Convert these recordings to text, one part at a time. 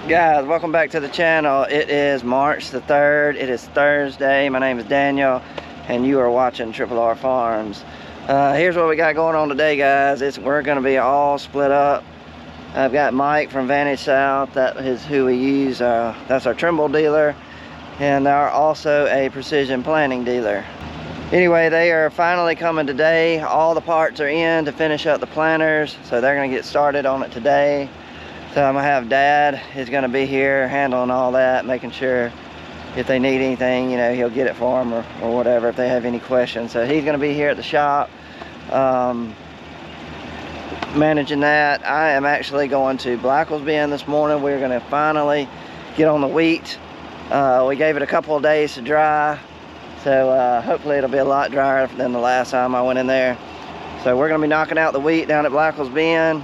Guys, welcome back to the channel. It is March the 3rd. It is Thursday. My name is Daniel and you are watching Triple R Farms. Here's what we got going on today, guys. We're going to be all split up. I've got Mike from Vantage South. That is who we use. That's our Trimble dealer, and they're also a precision planting dealer. Anyway, they are finally coming today. All the parts are in to finish up the planters, so they're going to get started on it today. So I'm gonna have Dad is gonna be here handling all that, making sure if they need anything, you know, he'll get it for them or whatever, if they have any questions. So he's gonna be here at the shop, managing that. I am actually going to Blackwell's Bend this morning. We're gonna finally get on the wheat. We gave it a couple of days to dry, so hopefully it'll be a lot drier than the last time I went in there. So we're gonna be knocking out the wheat down at Blackwell's Bend.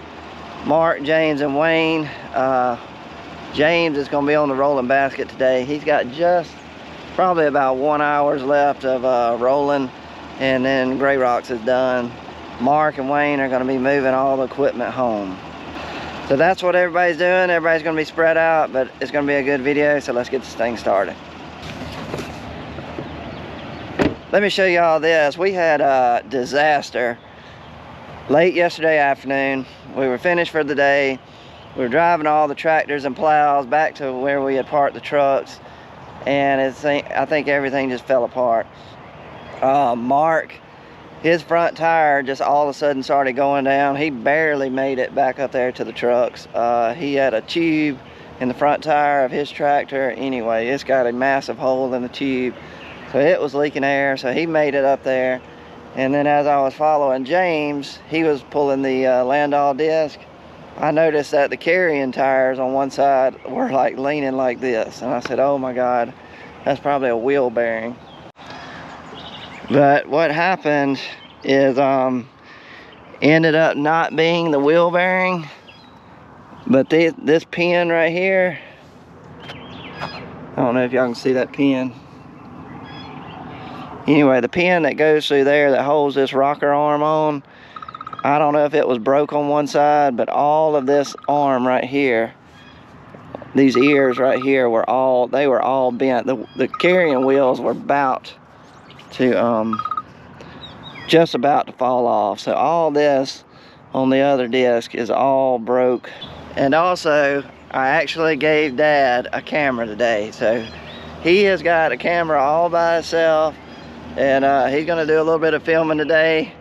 Mark, James, and Wayne. James is going to be on the rolling basket today. He's got just probably about 1 hour left of rolling, and then Gray Rocks is done. Mark and Wayne are going to be moving all the equipment home. So that's what everybody's doing. Everybody's going to be spread out, but it's going to be a good video, so let's get this thing started. Let me show you all this. We had a disaster late yesterday afternoon. We were finished for the day. We were driving all the tractors and plows back to where we had parked the trucks, and I think everything just fell apart. Mark, his front tire just all of a sudden started going down. He barely made it back up there to the trucks. He had a tube in the front tire of his tractor. Anyway, it's got a massive hole in the tube, so it was leaking air, so he made it up there. And then as I was following James, he was pulling the Landau disc. I noticed that the carrying tires on one side were like leaning like this. And I said, oh my God, that's probably a wheel bearing. But what happened is ended up not being the wheel bearing, but this pin right here, I don't know if y'all can see that pin. Anyway, the pin that goes through there that holds this rocker arm on, I don't know if it was broke on one side, but all of this arm right here, these ears right here were all bent. The carrying wheels were about to just about to fall off. So all this on the other disc is all broke. And also, I actually gave Dad a camera today. So he has got a camera all by himself. And he's gonna do a little bit of filming today.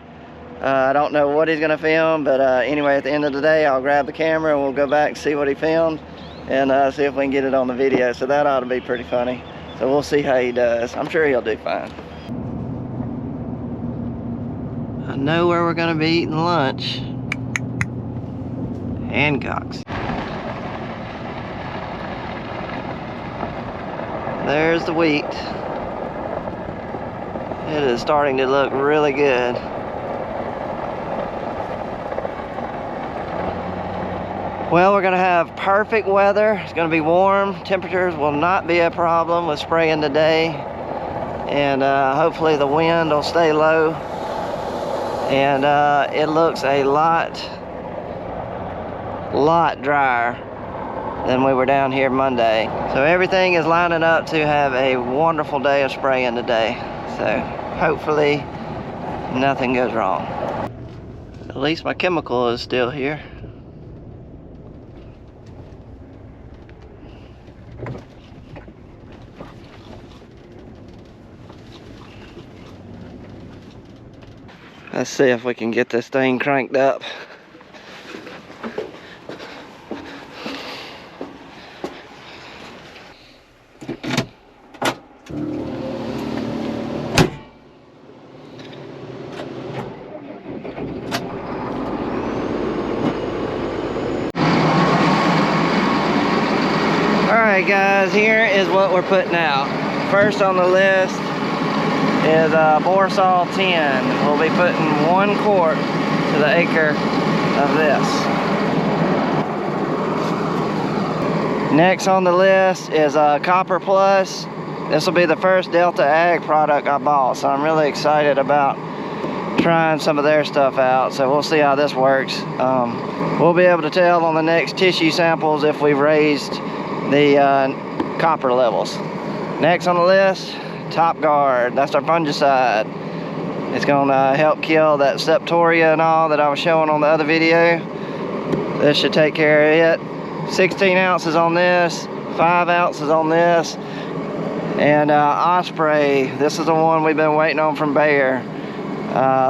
I don't know what he's gonna film, but anyway, at the end of the day, I'll grab the camera and we'll go back and see what he filmed and see if we can get it on the video. So that ought to be pretty funny. So we'll see how he does. I'm sure he'll do fine. I know where we're gonna be eating lunch. Hancock's. There's the wheat. It is starting to look really good. Well, we're gonna have perfect weather. It's gonna be warm. Temperatures will not be a problem with spraying today. And hopefully the wind will stay low. And it looks a lot drier than we were down here Monday. So everything is lining up to have a wonderful day of spraying today. So hopefully nothing goes wrong. At least my chemical is still here. Let's see if we can get this thing cranked up. Alright guys, here is what we're putting out. First on the list is Borsal 10. We'll be putting 1 quart to the acre of this. Next on the list is Copper Plus. This will be the first Delta Ag product I bought, so I'm really excited about trying some of their stuff out. So we'll see how this works. We'll be able to tell on the next tissue samples if we've raised the copper levels. Next on the list, Top Guard. That's our fungicide. It's gonna help kill that septoria and all that I was showing on the other video. This should take care of it. 16 ounces on this, 5 ounces on this. And Osprey, this is the one we've been waiting on from Bayer.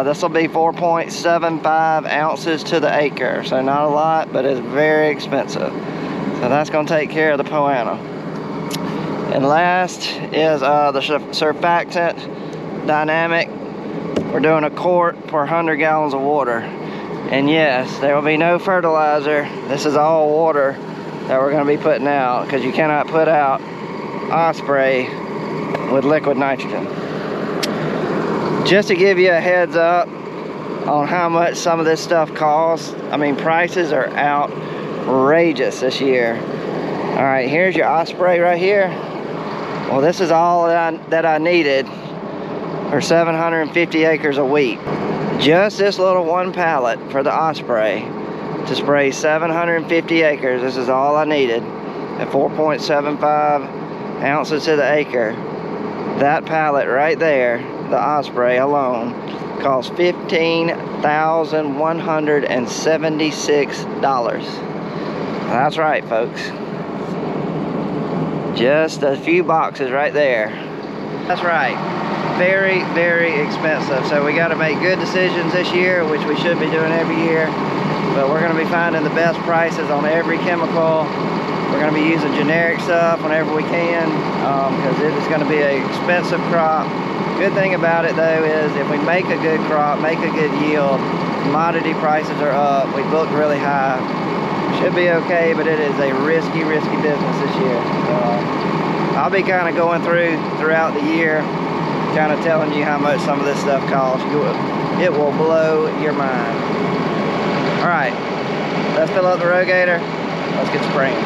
This will be 4.75 ounces to the acre. So not a lot, but it's very expensive. So that's gonna take care of the poana. And last is the surfactant dynamic. We're doing a quart per 100 gallons of water. And yes, there will be no fertilizer. This is all water that we're gonna be putting out, because you cannot put out Osprey with liquid nitrogen. Just to give you a heads up on how much some of this stuff costs, I mean, prices are outrageous this year. All right, here's your Osprey right here. Well, this is all that I needed for 750 acres of wheat. Just this little one pallet for the Osprey to spray 750 acres. This is all I needed at 4.75 ounces to the acre. That pallet right there, the Osprey alone, cost $15,176. That's right, folks. Just a few boxes right there. That's right. Very, very expensive. So we got to make good decisions this year, which we should be doing every year. But we're going to be finding the best prices on every chemical. We're going to be using generic stuff whenever we can, because it is going to be an expensive crop. Good thing about it though is if we make a good crop, make a good yield, commodity prices are up, we booked really high. Should be okay, but it is a risky business this year. So I'll be kind of going throughout the year, kind of telling you how much some of this stuff costs. It will blow your mind. All right, let's fill up the rogator. Let's get spraying.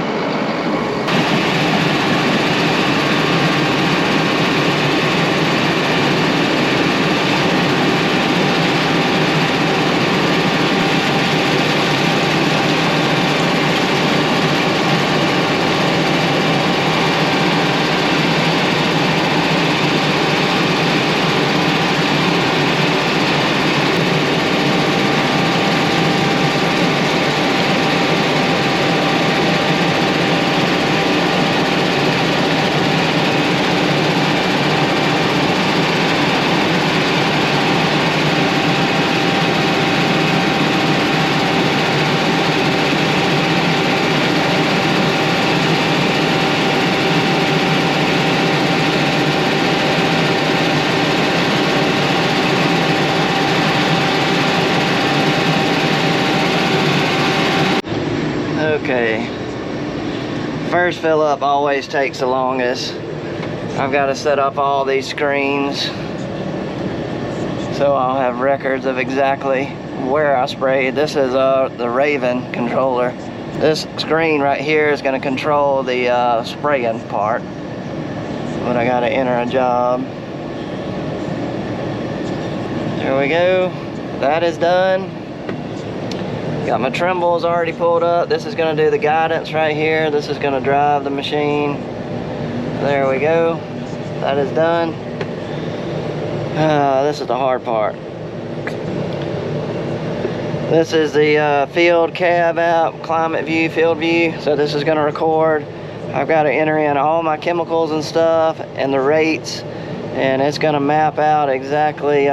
Okay, first fill up always takes the longest. I've got to set up all these screens so I'll have records of exactly where I sprayed. This is the Raven controller. This screen right here is going to control the spraying part, but I got to enter a job. There we go, that is done. Got my Trimbles already pulled up. This is going to do the guidance right here. This is going to drive the machine. There we go. That is done. This is the hard part. This is the field cab app, climate view, field view. So this is going to record. I've got to enter in all my chemicals and stuff and the rates, and it's going to map out exactly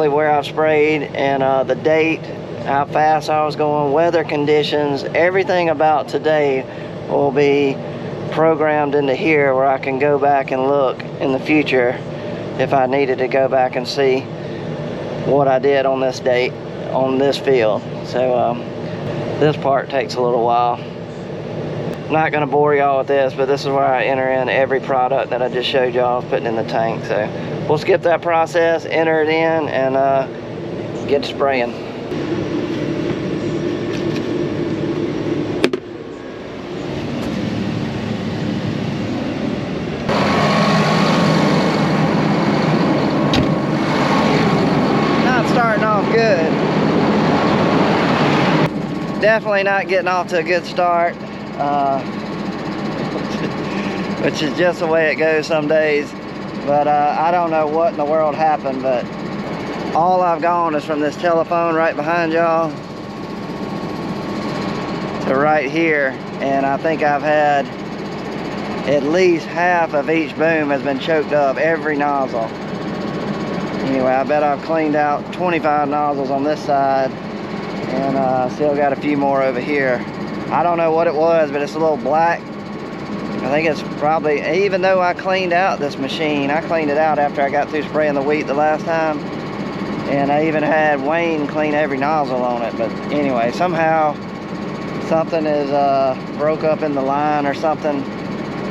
where I've sprayed and the date, how fast I was going, weather conditions, everything about today will be programmed into here where I can go back and look in the future if I needed to go back and see what I did on this date on this field. So this part takes a little while. I'm not going to bore y'all with this, but this is where I enter in every product that I just showed y'all putting in the tank. So we'll skip that process, enter it in, and get spraying. Not starting off good. Definitely not getting off to a good start. which is just the way it goes some days. But I don't know what in the world happened, but all I've gone is from this telephone right behind y'all to right here, and I think I've had at least half of each boom has been choked up, every nozzle. Anyway, I bet I've cleaned out 25 nozzles on this side, and still got a few more over here. I don't know what it was, but it's a little black. I think it's probably, even though I cleaned out this machine, I cleaned it out after I got through spraying the wheat the last time, and I even had Wayne clean every nozzle on it. But anyway, somehow something is broke up in the line or something,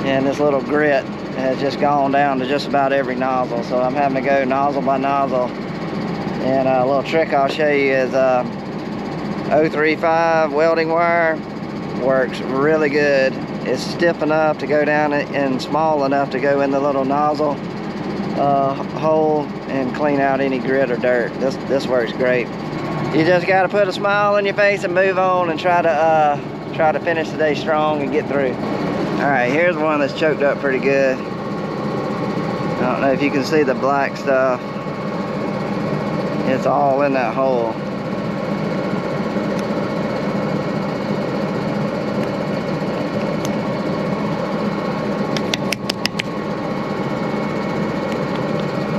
and this little grit has just gone down to just about every nozzle. So I'm having to go nozzle by nozzle. And a little trick I'll show you is 035 welding wire works really good. It's stiff enough to go down and small enough to go in the little nozzle hole and clean out any grit or dirt. This works great. You just got to put a smile on your face and move on and try to finish the day strong and get through. All right, here's one that's choked up pretty good. I don't know if you can see the black stuff. It's all in that hole.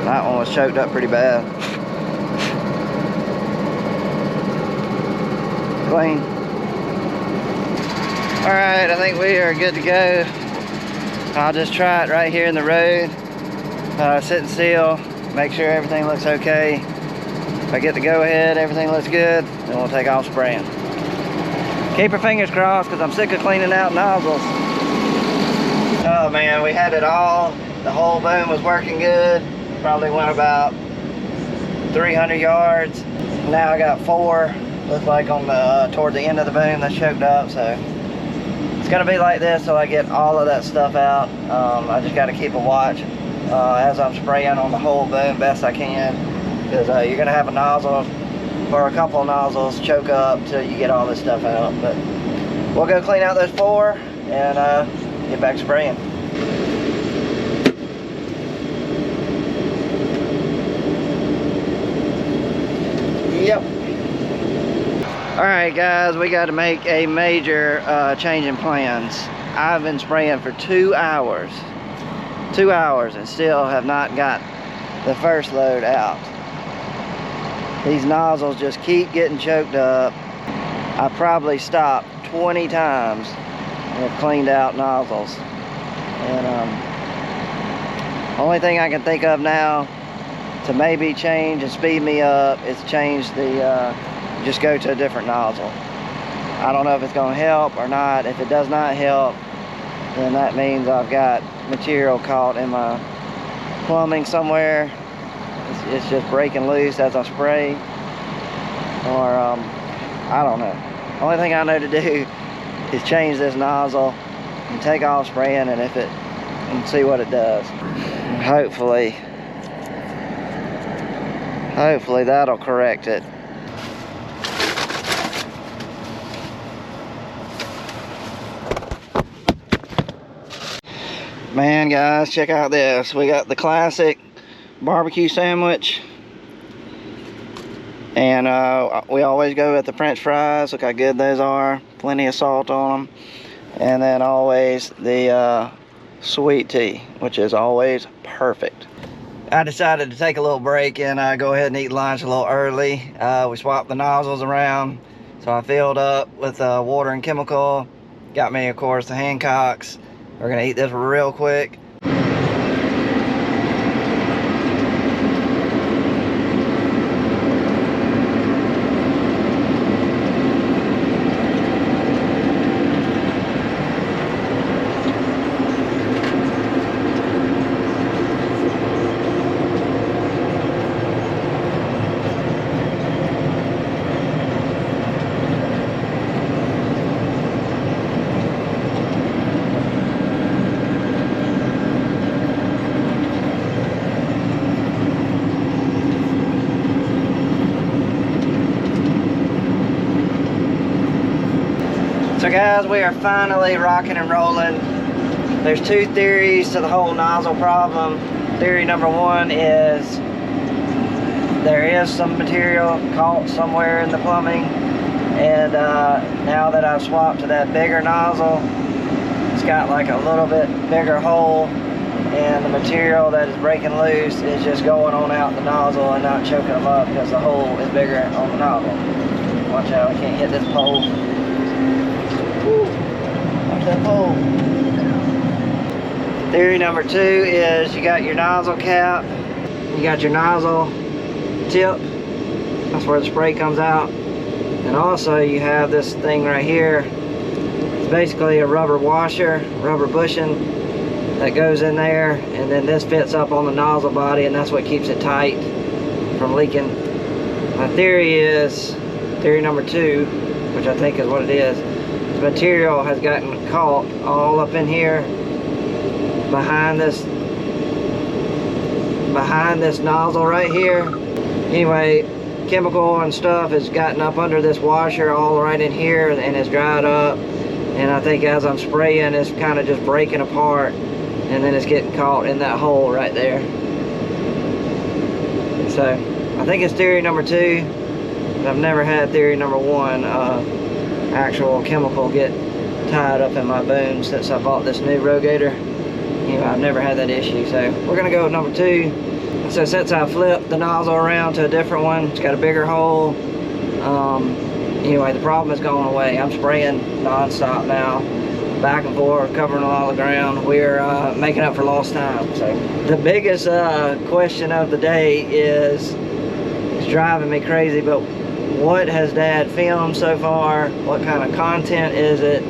That one was choked up pretty bad. Clean. All right, I think we are good to go. I'll just try it right here in the road. Sit still, make sure everything looks okay. If I get the go ahead, everything looks good, then we'll take off spraying. Keep your fingers crossed, because I'm sick of cleaning out nozzles. Oh man, we had it all. The whole boom was working good. Probably went about 300 yards. Now I got 4. Looks like on the toward the end of the boom that's choked up. So it's gonna be like this till I get all of that stuff out. I just got to keep a watch as I'm spraying on the whole boom best I can, because you're gonna have a nozzle or a couple of nozzles choke up till you get all this stuff out. But we'll go clean out those 4 and get back spraying. Yep. All right, guys, we got to make a major change in plans. I've been spraying for 2 hours. 2 hours and still have not got the first load out. These nozzles just keep getting choked up. I probably stopped 20 times and have cleaned out nozzles. And only thing I can think of now to maybe change and speed me up is change the, just go to a different nozzle. I don't know if it's gonna help or not. If it does not help, then that means I've got material caught in my plumbing somewhere. It's just breaking loose as I spray. Or, I don't know. Only thing I know to do is change this nozzle and take off spraying and see what it does. Hopefully that'll correct it. Man, guys, check out this. We got the classic barbecue sandwich, and we always go with the French fries. Look how good those are. Plenty of salt on them. And then always the sweet tea, which is always perfect. I decided to take a little break and go ahead and eat lunch a little early. We swapped the nozzles around, so I filled up with water and chemical. Got me, of course, the Hancocks. We're gonna eat this real quick. So guys, we are finally rocking and rolling. There's two theories to the whole nozzle problem. Theory number one is there is some material caught somewhere in the plumbing, and now that I've swapped to that bigger nozzle, it's got like a little bit bigger hole, and the material that is breaking loose is just going on out the nozzle and not choking them up because the hole is bigger on the nozzle. Watch out, I can't hit this pole. Woo. Watch that pole. Theory number two is you got your nozzle cap, you got your nozzle tip, that's where the spray comes out, and also you have this thing right here. It's basically a rubber washer, rubber bushing that goes in there, and then this fits up on the nozzle body, and that's what keeps it tight from leaking. My theory is, theory number two, which I think is what it is, the material has gotten caught all up in here behind this nozzle right here. Anyway, chemical and stuff has gotten up under this washer all right in here and it's dried up, and I think as I'm spraying it's kind of just breaking apart, and then it's getting caught in that hole right there. So I think it's theory number two, but I've never had theory number one, actual chemical get tied up in my boom since I bought this new Rogator. You know, I've never had that issue, so we're gonna go with number two. So since I flipped the nozzle around to a different one, it's got a bigger hole. Anyway, the problem is going away. I'm spraying non-stop now, back and forth, covering a lot of the ground. We're making up for lost time. So the biggest question of the day is, it's driving me crazy, but what has Dad filmed so far? What kind of content is it?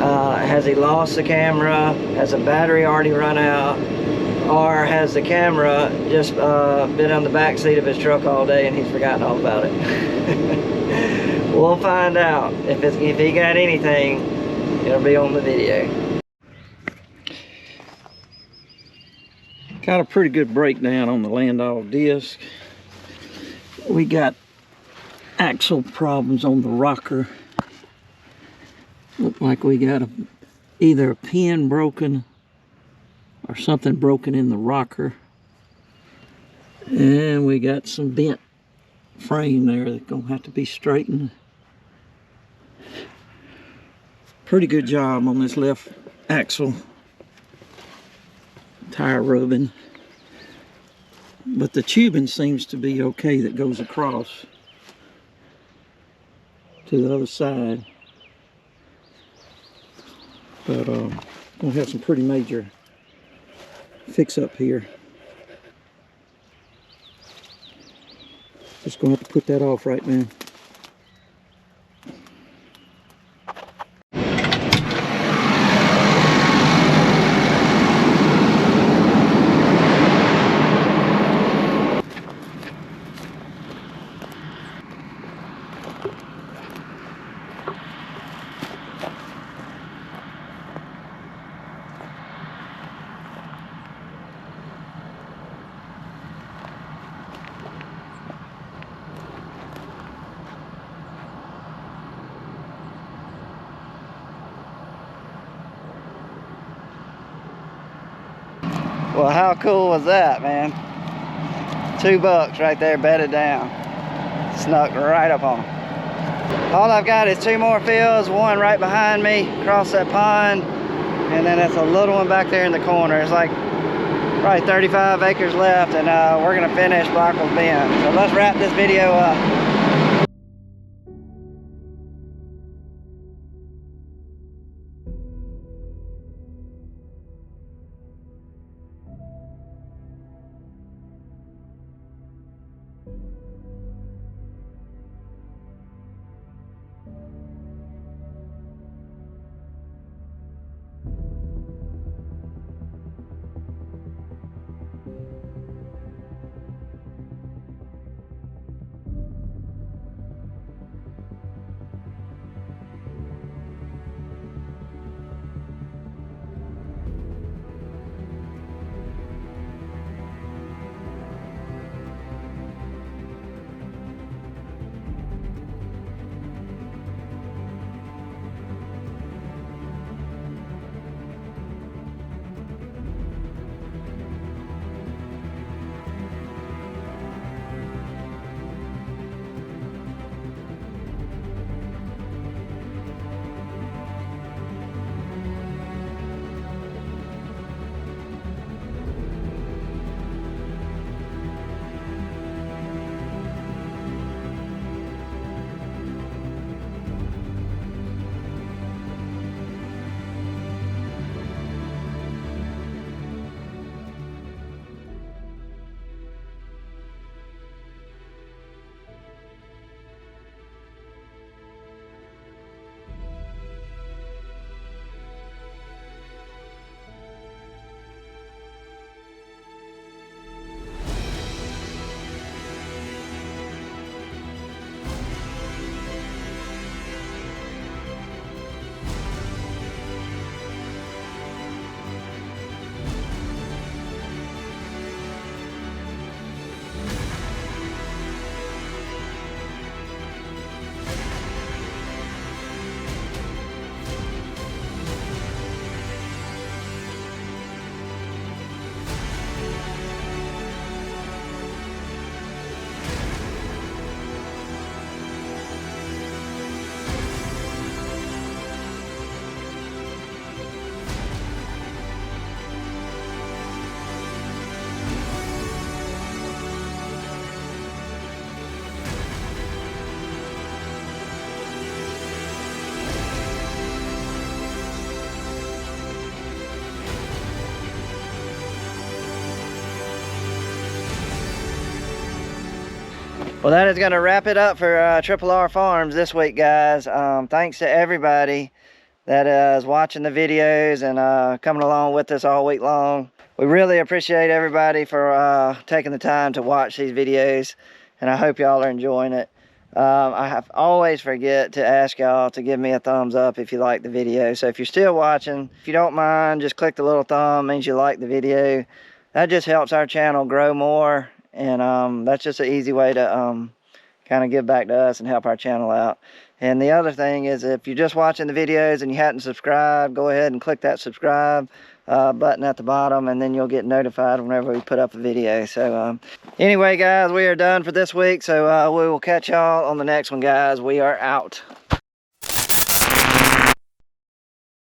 Has he lost the camera? Has the battery already run out? Or has the camera just been on the back seat of his truck all day and he's forgotten all about it? We'll find out. If he got anything, it'll be on the video. Got a pretty good breakdown on the Landau disc. We got axle problems on the rocker. Look like we got either a pin broken or something broken in the rocker. And we got some bent frame there that's gonna have to be straightened. Pretty good job on this left axle. Tire rubbing. But the tubing seems to be okay that goes across to the other side. But gonna have some pretty major fix up here. Just gonna have to put that off right now. Well, how cool was that, man? $2 right there bedded down. Snuck right up on them. All I've got is 2 more fills, one right behind me across that pond, and then it's a little one back there in the corner. It's like probably 35 acres left, and we're gonna finish Blackwell's Bend. So let's wrap this video up. Well, that is going to wrap it up for Triple R Farms this week, guys. Thanks to everybody that is watching the videos and coming along with us all week long. We really appreciate everybody for taking the time to watch these videos, and I hope y'all are enjoying it. I always forget to ask y'all to give me a thumbs up if you like the video. So if you're still watching, if you don't mind, just click the little thumb, means you like the video. That just helps our channel grow more, and that's just an easy way to kind of give back to us and help our channel out. And the other thing is, if you're just watching the videos and you hadn't subscribed, go ahead and click that subscribe button at the bottom, and then you'll get notified whenever we put up a video. So anyway, guys, we are done for this week, so we will catch y'all on the next one, guys. We are out.